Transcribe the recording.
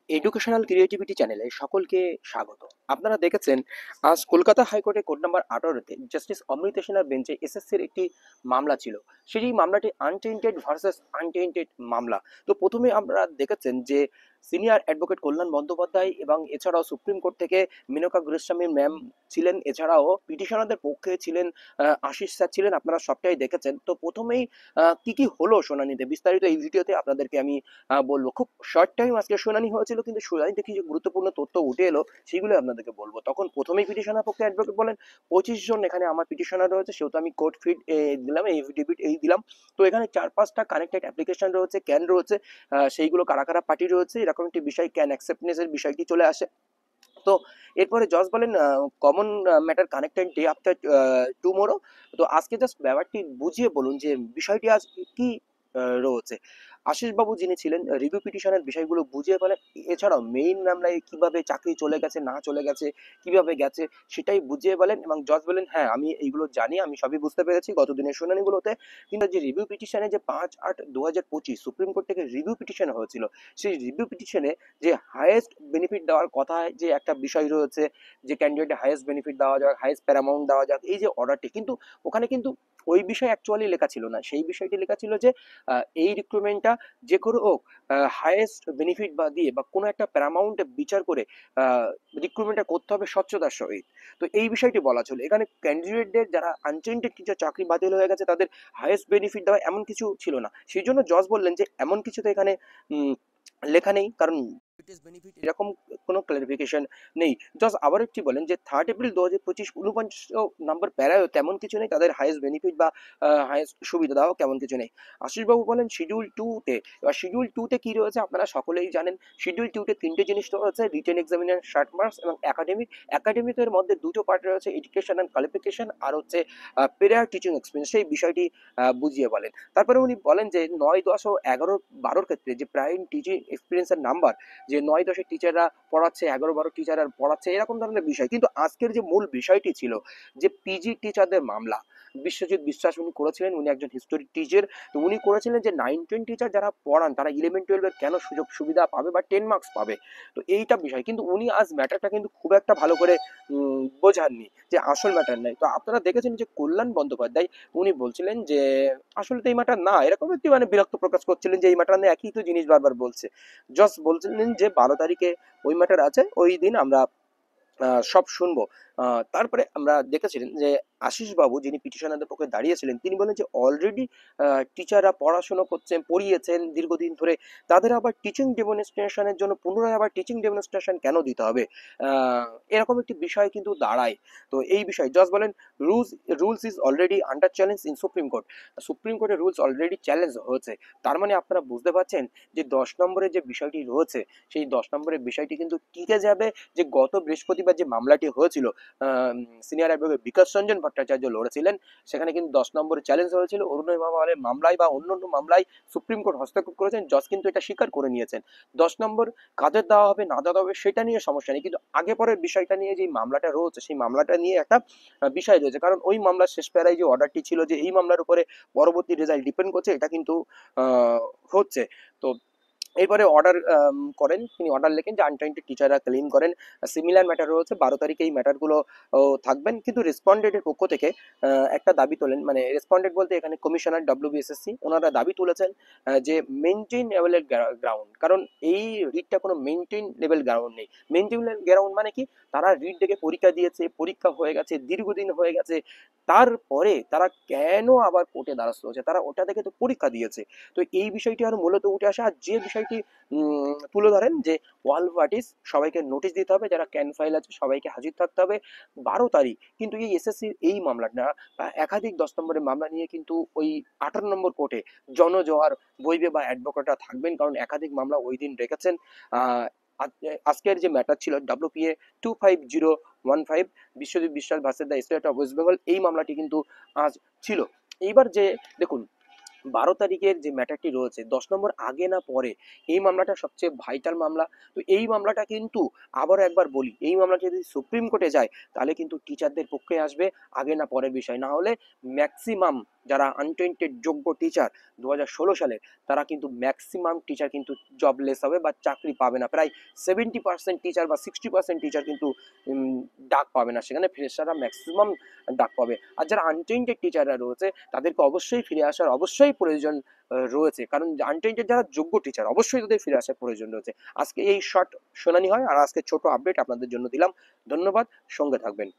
Educational creativity চ্যানেলে সকলকে স্বাগত। আপনারা দেখেছেন আজ কলকাতা হাইকোর্টে কোর্ট নাম্বার 18-তে জাস্টিস অমৃতা সিনহার বেঞ্চে এসএসসির একটি মামলা ছিল। সেই মামলাটি আনটেইন্টেড ভার্সেস আনটেইন্টেড মামলা। তো প্রথমে আমরা দেখেছেন যে সিনিয়র অ্যাডভোকেট কল্যাণ বন্দ্যোপাধ্যায় এবং এছাড়াও সুপ্রিম কোর্ট থেকে মেনকা গোস্বামী ম্যাম ছিলেন, এছাড়াও পিটিশনারদের পক্ষে ছিলেন আশিস স্যার ছিলেন। আপনারা সবটাই দেখেছেন। তো প্রথমেই কি কি হলো শুনানিতে বিস্তারিত এই ভিডিওতে আপনাদেরকে আমি বলবো। খুব শর্ট টাইম আজকে শুনানি হয়েছিল, কিন্তু শুনানিতে কিছু গুরুত্বপূর্ণ তথ্য উঠে এলো, সেগুলো আপনাদেরকে বলবো। তখন প্রথমেই পিটিশনার পক্ষে অ্যাডভোকেট বলেন 25 জন এখানে আমার পিটিশনার রয়েছে, সেহেতু আমি কোর্ট ফিট দিলাম, এফিডেভিট এই দিলাম। তো এখানে 4-5টা কানেক্টেড অ্যাপ্লিকেশন রয়েছে, ক্যান রয়েছে, সেইগুলো কারা কারা পার্টি রয়েছে এরকম একটি বিষয়, ক্যান অ্যাকসেপ্টেন্সের বিষয়টি চলে আসে। তো এরপরে জজ বলেন common matter connected day after tomorrow. তো আজকে জাস্ট ব্যাপারটি বুঝিয়ে বলুন যে বিষয়টি আজ কি রয়েছে। আশিস বাবু যিনি ছিলেন রিভিউ পিটিশনের বিষয়গুলো বুঝিয়ে বলেন, এছাড়াও মেইন মামলায় কিভাবে চাকরি চলে গেছে না চলে গেছে, কিভাবে গেছে সেটাই বুঝিয়ে বলেন। এবং জজ বলেন হ্যাঁ আমি এইগুলো জানি, আমি সবই বুঝতে পেরেছি গত দিনের শুনানিগুলোতে। কিন্তু যে রিভিউ পিটিশনে যে 5/8/2025 সুপ্রিম কোর্ট থেকে রিভিউ পিটিশন হয়েছিল, সেই রিভিউ পিটিশনে যে হাইয়েস্ট বেনিফিট দেওয়ার কথা, যে একটা বিষয় রয়েছে যে ক্যান্ডিডেট হাইয়েস্ট বেনিফিট দেওয়া যাক, হাইয়েস্ট প্যারামাউন্ট দেওয়া যাক, এই যে অর্ডারটি, কিন্তু ওখানে কিন্তু ওই বিষয় অ্যাকচুয়ালি লেখা ছিল না। সেই বিষয়টি লেখা ছিল যে এই রিক্রুটমেন্টটা যে করে হোক হাইয়েস্ট বেনিফিট বা দিয়ে বা কোনো একটা প্যারামাউন্ট বিচার করে রিক্রুটমেন্টটা করতে হবে স্বচ্ছতার সহিত। তো এই বিষয়টি বলা ছিল। এখানে ক্যান্ডিডেটদের যারা আনটেন্টেড টিচার চাকরি বাতিল হয়ে গেছে তাদের হাইয়েস্ট বেনিফিট দেওয়া এমন কিছু ছিল না। সেই জন্য জজ বললেন যে এমন কিছু তো এখানে লেখা নেই, কারণ বেনিফিট এরকম কোনো ক্লারিফিকেশন নেই। জাস্ট আবার একটি বলেন যে 3 এপ্রিল 2025 49 নম্বর প্যারায় তেমন কিছু নেই, তাদের হাইয়েস্ট বেনিফিট বা হাইয়েস্ট সুবিধা দেওয়া কেমন কিছু নেই। আশিসবাবু বলেন শিডিউল 2-তে, এবার শিডিউল 2-তে কি রয়েছে আপনারা সকলেই জানেন। শিডিউল 2-তে তিনটে জিনিস রয়েছে, রিটেন এক্সামিনেশন শর্ট মার্কস এবং একাডেমিক। একাডেমিকের মধ্যে দুটো পার্ট রয়েছে, এডুকেশন অ্যান্ড কোয়ালিফিকেশন আর হচ্ছে পেরিয়ার টিচিং এক্সপিরিয়েন্স, সেই বিষয়টি বুঝিয়ে বলেন। তারপরে উনি বলেন যে 9, 10 ও 11, 12 ক্ষেত্রে যে প্রাইম টিচিং এক্সপিরিয়েন্সের নাম্বার, যে 9-10 টিচাররা পড়াচ্ছে, 11-12 টিচাররা পড়াচ্ছে, এরকম ধরনের বিষয়। কিন্তু আজকের যে মূল বিষয়টি ছিল যে পিজি টিচারদের মামলা, বিশ্বজিৎ বিশ্বাস উনি করেছিলেন, উনি একজন হিস্টোরিক টিচার। তো উনি করেছিলেন যে 9-10 টিচার যারা পড়ান তারা 11-12 কেন সুযোগ সুবিধা পাবে বা 10 মার্কস পাবে। তো এইটা বিষয় কিন্তু উনি আজ ম্যাটারটা কিন্তু খুব একটা ভালো করে বোঝাননি, যে আসল ম্যাটার নাই। তো আপনারা দেখেছেন যে কল্যাণ বন্দ্যোপাধ্যায় উনি বলছিলেন যে আসলে তো এই ম্যাটার না, এরকম একটি মানে বিরক্ত প্রকাশ করছিলেন যে এই ম্যাটার নিয়ে একই তো জিনিস বারবার বলছে। জাস্ট বলছিলেন যে 12 তারিখে ওই ম্যাটার আছে, ওই দিন আমরা সব শুনবো। তারপরে আমরা দেখেছিলেন যে আশিস বাবু যিনি পিটিশনারদের পক্ষে দাঁড়িয়েছিলেন, তিনি বলেন যে অলরেডি টিচাররা পড়াশোনা করছেন, পড়িয়েছেন দীর্ঘদিন ধরে, তাদের আবার টিচিং ডেমনস্ট্রেশনের জন্য পুনরায় আবার টিচিং ডেমনস্ট্রেশন কেন দিতে হবে, এরকম একটি বিষয় কিন্তু দাঁড়ায়। তো এই বিষয় জাজ বলেন rules rules is already under challenge in supreme court. Supreme কোর্টের রুলস অলরেডি চ্যালেঞ্জ হয়েছে। তার মানে আপনারা বুঝতে পারছেন যে 10 নম্বরের যে বিষয়টি রয়েছে, সেই 10 নম্বরের বিষয়টি কিন্তু টিকে যাবে। যে গত বৃহস্পতিবার যে মামলাটি হয়েছিল, সিনিয়র অ্যাডভোকেট বিকাশ রঞ্জন ভট্টাচার্য লড়েছিলেন, সেখানে কিন্তু 10 নম্বরে চ্যালেঞ্জ হয়েছিল। অরুণয় মামলার মামলায় বা অন্য অন্য মামলায় সুপ্রিম কোর্ট হস্তক্ষেপ করেছেন, জজ কিন্তু এটা স্বীকার করে নিয়েছেন। 10 নম্বর কাদের দেওয়া হবে না দেওয়া হবে সেটা নিয়ে সমস্যা নেই, কিন্তু আগে পরের বিষয়টা নিয়ে যে মামলাটা রয়েছে, সেই মামলাটা নিয়ে একটা বিষয় রয়েছে। কারণ ওই মামলার শেষ প্যারায় যে অর্ডারটি ছিল যে এই মামলার উপরে পরবর্তী রেজাল্ট ডিপেন্ড করছে, এটা কিন্তু হচ্ছে। তো এরপরে অর্ডার করেন, তিনি অর্ডার লেখেন যে আনটাইন্টেড টিচাররা ক্লেম করেন সিমিলার ম্যাটার রয়েছে, 12 তারিখে এই ম্যাটারগুলো থাকবেন। কিন্তু রেসপন্ডেন্টের পক্ষ থেকে একটা দাবি তোলেন, মানে রেসপন্ডেন্ট বলতে এখানে কমিশনার ডব্লিউবিএসএসসি, ওনারা দাবি তুলেছেন যে মেনটেন লেভেলের গ্রাউন্ড, কারণ এই রিটটা কোনো মেনটেন লেভেল গ্রাউন্ড নেই। মেনটেন গ্রাউন্ড মানে কি, তারা রিট ডেকে পরীক্ষা দিয়েছে, পরীক্ষা হয়ে গেছে, দীর্ঘদিন হয়ে গেছে, তারপরে তারা কেন আবার কোর্টে দ্বারস্থ হচ্ছে, তারা ওটা দেখে তো পরীক্ষা দিয়েছে। তো এই বিষয়টি আরো মূলত উঠে আসে। আর যে বিষয়টি তুলে ধরেন যে ওয়াল পার্টিস সবাইকে নোটিশ দিতে হবে, যারা ক্যান ফাইল আছে সবাইকে হাজির থাকতে হবে 12 তারিখ। কিন্তু এই এসএসসির এই মামলাটা একাধিক 10 নম্বরের মামলা নিয়ে কিন্তু ওই 18 নম্বর কোর্টে জনজোয়ার বইবে বা অ্যাডভোকেটরা থাকবেন, কারণ একাধিক মামলা ওই দিন রেখেছেন। আজকের যে ম্যাটার ছিল WPA 25015 বিশ্বজিৎ বিশ্বাস versus the state of West Bengal, এই মামলাটি কিন্তু আজ ছিল। এইবার যে দেখুন 12 তারিখের যে ম্যাটারটি রয়েছে, 10 নম্বর আগে না পরে, এই মামলাটা সবচেয়ে ভাইটাল মামলা। তো এই মামলাটা কিন্তু আবারও একবার বলি, এই মামলাটা যদি সুপ্রিম কোর্টে যায় তাহলে কিন্তু টিচারদের পক্ষে আসবে, আগে না পরের বিষয়। না হলে ম্যাক্সিমাম যারা আনটেন্টেড যোগ্য টিচার 2016 সালের, তারা কিন্তু ম্যাক্সিমাম টিচার কিন্তু জবলেস হবে বা চাকরি পাবে না। প্রায় 70% টিচার বা 60% টিচার কিন্তু ডাক পাবে না, সেখানে ফ্রেশাররা ম্যাক্সিমাম ডাক পাবে। আর যারা আনটেন্টেড টিচাররা রয়েছে তাদেরকে অবশ্যই ফিরে আসার অবশ্যই প্রয়োজন রয়েছে, কারণ আনটেন্টেড যারা যোগ্য টিচার অবশ্যই তাদের ফিরে আসার প্রয়োজন রয়েছে। আজকে এই শর্ট শুনানি হয় আর আজকে ছোট আপডেট আপনাদের জন্য দিলাম। ধন্যবাদ, সঙ্গে থাকবেন।